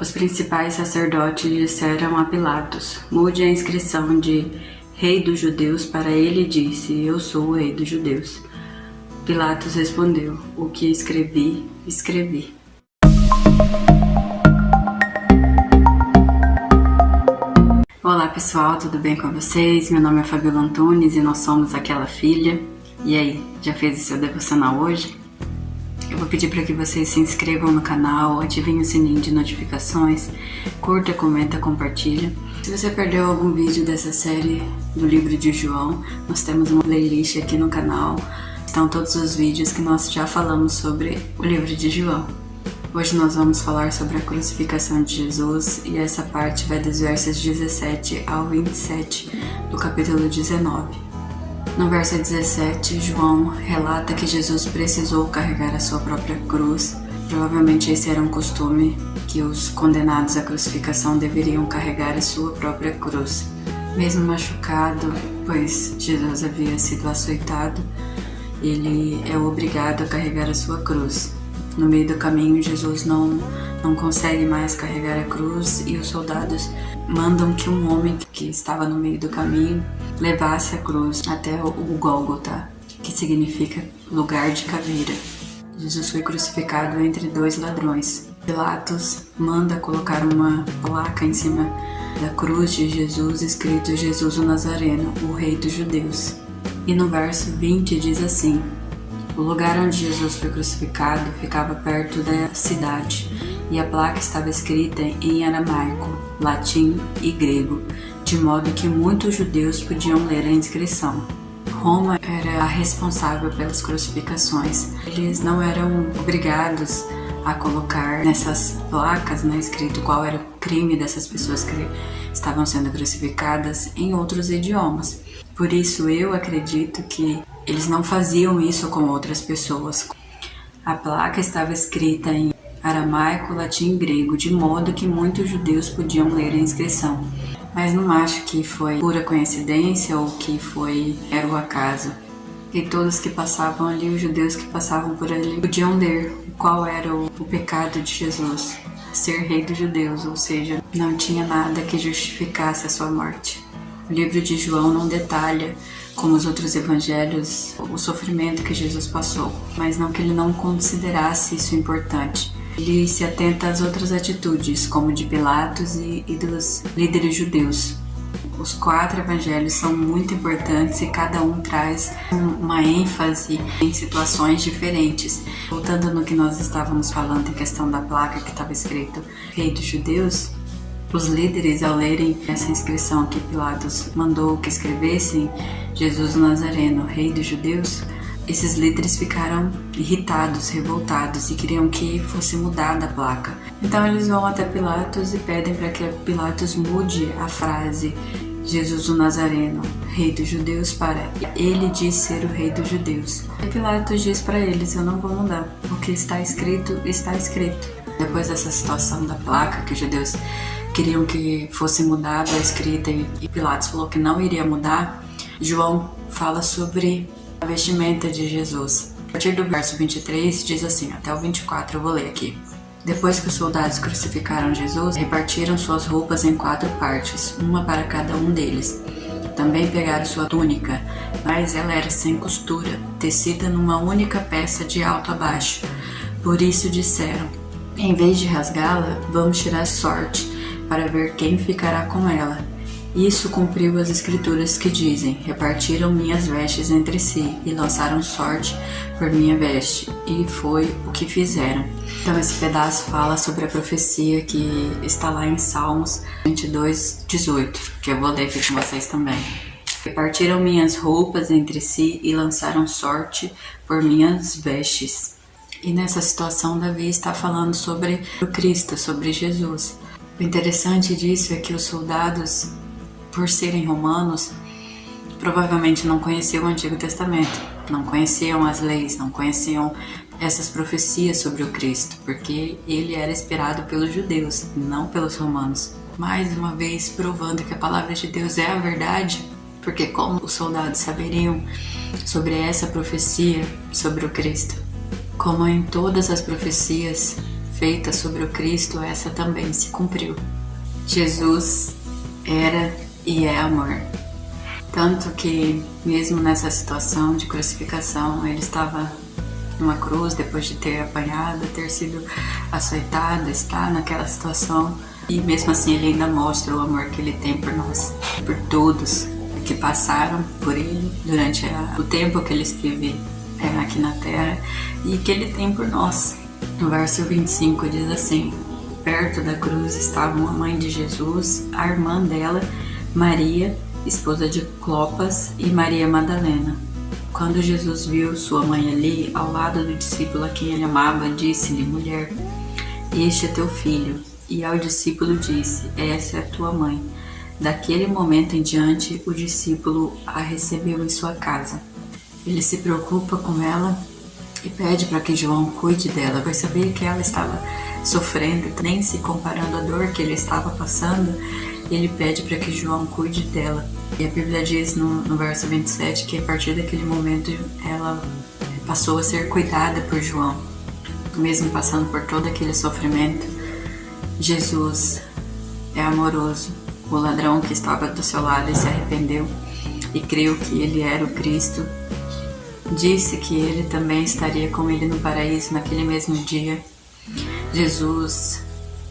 Os principais sacerdotes disseram a Pilatos: mude a inscrição de Rei dos Judeus para ele disse: eu sou o Rei dos Judeus. Pilatos respondeu: o que escrevi, escrevi. Olá pessoal, tudo bem com vocês? Meu nome é Fabiola Antunes e nós somos Aquela Filha. E aí, já fez o seu devocional hoje? Eu vou pedir para que vocês se inscrevam no canal, ativem o sininho de notificações, curta, comenta, compartilha. Se você perdeu algum vídeo dessa série do livro de João, nós temos uma playlist aqui no canal. Estão todos os vídeos que nós já falamos sobre o livro de João. Hoje nós vamos falar sobre a crucificação de Jesus e essa parte vai dos versos 17 ao 27 do capítulo 19. No verso 17, João relata que Jesus precisou carregar a sua própria cruz. Provavelmente esse era um costume que os condenados à crucificação deveriam carregar a sua própria cruz. Mesmo machucado, pois Jesus havia sido açoitado, ele é obrigado a carregar a sua cruz. No meio do caminho, Jesus não consegue mais carregar a cruz e os soldados mandam que um homem que estava no meio do caminho levasse a cruz até o Gólgota, que significa lugar de caveira. Jesus foi crucificado entre dois ladrões. Pilatos manda colocar uma placa em cima da cruz de Jesus, escrito Jesus o Nazareno, o Rei dos Judeus. E no verso 20 diz assim: o lugar onde Jesus foi crucificado ficava perto da cidade, e a placa estava escrita em aramaico, latim e grego, de modo que muitos judeus podiam ler a inscrição. Roma era a responsável pelas crucificações. Eles não eram obrigados a colocar nessas placas, escrito qual era o crime dessas pessoas que estavam sendo crucificadas em outros idiomas. Por isso eu acredito que eles não faziam isso com outras pessoas. A placa estava escrita em aramaico, latim e grego, de modo que muitos judeus podiam ler a inscrição. Mas não acho que foi pura coincidência ou que era o acaso. E todos que passavam ali, os judeus que passavam por ali, podiam ler qual era o pecado de Jesus, ser rei dos judeus, ou seja, não tinha nada que justificasse a sua morte. O livro de João não detalha, como os outros evangelhos, o sofrimento que Jesus passou, mas não que ele não considerasse isso importante. Ele se atenta às outras atitudes, como de Pilatos e dos líderes judeus. Os 4 evangelhos são muito importantes e cada um traz uma ênfase em situações diferentes. Voltando no que nós estávamos falando em questão da placa que estava escrito Rei dos Judeus, os líderes, ao lerem essa inscrição que Pilatos mandou que escrevessem, Jesus o Nazareno, Rei dos Judeus, esses líderes ficaram irritados, revoltados e queriam que fosse mudada a placa. Então eles vão até Pilatos e pedem para que Pilatos mude a frase Jesus o Nazareno, Rei dos Judeus, para ele diz ser o Rei dos Judeus. E Pilatos diz para eles: eu não vou mudar, o que está escrito, está escrito. Depois dessa situação da placa, que os judeus queriam que fosse mudada a escrita e Pilatos falou que não iria mudar, João fala sobre a vestimenta de Jesus. A partir do verso 23 diz assim, até o 24 eu vou ler aqui. Depois que os soldados crucificaram Jesus, repartiram suas roupas em 4 partes, uma para cada um deles. Também pegaram sua túnica, mas ela era sem costura, tecida numa única peça de alto a baixo. Por isso disseram: em vez de rasgá-la, vamos tirar sorte, para ver quem ficará com ela. Isso cumpriu as escrituras que dizem: repartiram minhas vestes entre si e lançaram sorte por minha veste. E foi o que fizeram. Então esse pedaço fala sobre a profecia que está lá em Salmos 22, 18, que eu vou ler aqui com vocês também. Repartiram minhas roupas entre si e lançaram sorte por minhas vestes. E nessa situação Davi está falando sobre o Cristo, sobre Jesus. O interessante disso é que os soldados, por serem romanos, provavelmente não conheciam o Antigo Testamento, não conheciam as leis, não conheciam essas profecias sobre o Cristo, porque ele era esperado pelos judeus, não pelos romanos. Mais uma vez provando que a palavra de Deus é a verdade, porque como os soldados saberiam sobre essa profecia sobre o Cristo? Como em todas as profecias feita sobre o Cristo, essa também se cumpriu. Jesus era e é amor. Tanto que, mesmo nessa situação de crucificação, ele estava numa cruz depois de ter apanhado, ter sido açoitado, estar naquela situação. E mesmo assim ele ainda mostra o amor que ele tem por nós, por todos que passaram por ele durante o tempo que ele esteve aqui na terra e que ele tem por nós. No verso 25 diz assim: perto da cruz estavam a mãe de Jesus, a irmã dela, Maria, esposa de Clopas, e Maria Madalena. Quando Jesus viu sua mãe ali, ao lado do discípulo a quem ele amava, disse-lhe: mulher, este é teu filho. E ao discípulo disse: essa é a tua mãe. Daquele momento em diante, o discípulo a recebeu em sua casa. Ele se preocupa com ela e pede para que João cuide dela, pois sabia que ela estava sofrendo, nem se comparando à dor que ele estava passando. Ele pede para que João cuide dela. E a Bíblia diz no verso 27 que a partir daquele momento ela passou a ser cuidada por João. Mesmo passando por todo aquele sofrimento, Jesus é amoroso. O ladrão que estava do seu lado se arrependeu e creu que ele era o Cristo. Disse que ele também estaria com ele no paraíso naquele mesmo dia. Jesus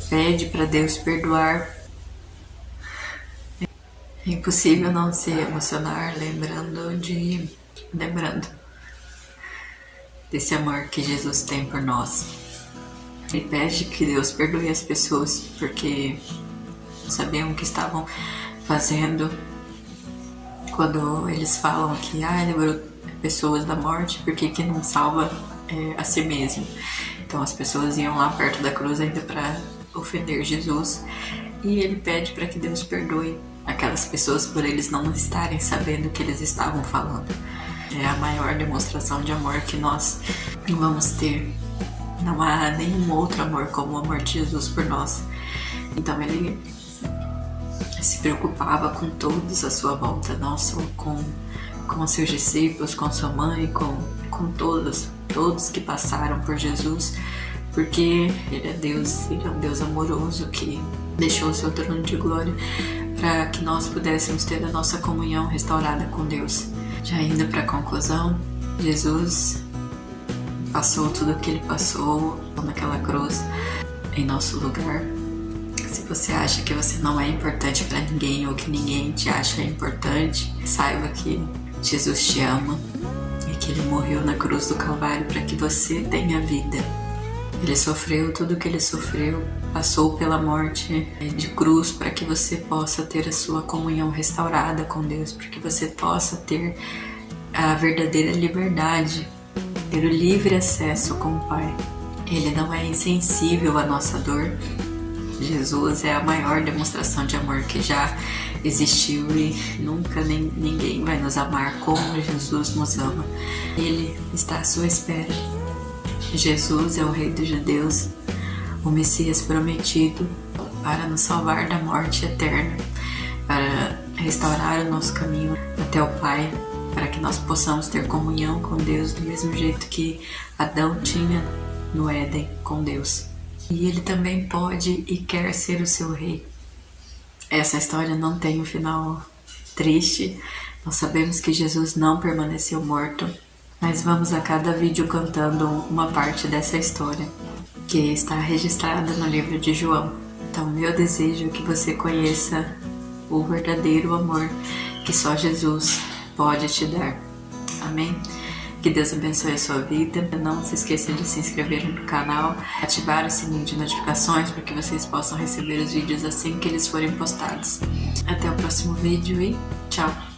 pede para Deus perdoar. É impossível não se emocionar lembrando desse amor que Jesus tem por nós. Ele pede que Deus perdoe as pessoas porque sabiam o que estavam fazendo quando eles falam que livrou pessoas da morte, porque que não salva a si mesmo. Então as pessoas iam lá perto da cruz ainda para ofender Jesus, e ele pede para que Deus perdoe aquelas pessoas por eles não estarem sabendo o que eles estavam falando. É a maior demonstração de amor que nós vamos ter. Não há nenhum outro amor como o amor de Jesus por nós. Então ele se preocupava com todos à sua volta, não só com seus discípulos, com sua mãe, com todos que passaram por Jesus, porque ele é Deus, ele é um Deus amoroso que deixou o seu trono de glória para que nós pudéssemos ter a nossa comunhão restaurada com Deus. Já indo para a conclusão, Jesus passou tudo o que ele passou naquela cruz em nosso lugar. Se você acha que você não é importante para ninguém ou que ninguém te acha importante, saiba que Jesus te ama e que ele morreu na cruz do Calvário para que você tenha vida. Ele sofreu tudo o que ele sofreu, passou pela morte de cruz para que você possa ter a sua comunhão restaurada com Deus, para que você possa ter a verdadeira liberdade, ter o livre acesso com o Pai. Ele não é insensível à nossa dor. Jesus é a maior demonstração de amor que já existiu e nunca ninguém vai nos amar como Jesus nos ama. Ele está à sua espera. Jesus é o Rei dos Judeus, o Messias prometido para nos salvar da morte eterna, para restaurar o nosso caminho até o Pai, para que nós possamos ter comunhão com Deus do mesmo jeito que Adão tinha no Éden com Deus. E ele também pode e quer ser o seu rei. Essa história não tem um final triste. Nós sabemos que Jesus não permaneceu morto, mas vamos a cada vídeo cantando uma parte dessa história que está registrada no livro de João. Então, meu desejo é que você conheça o verdadeiro amor que só Jesus pode te dar. Amém? Que Deus abençoe a sua vida. Não se esqueça de se inscrever no canal, ativar o sininho de notificações para que vocês possam receber os vídeos assim que eles forem postados. Até o próximo vídeo e tchau!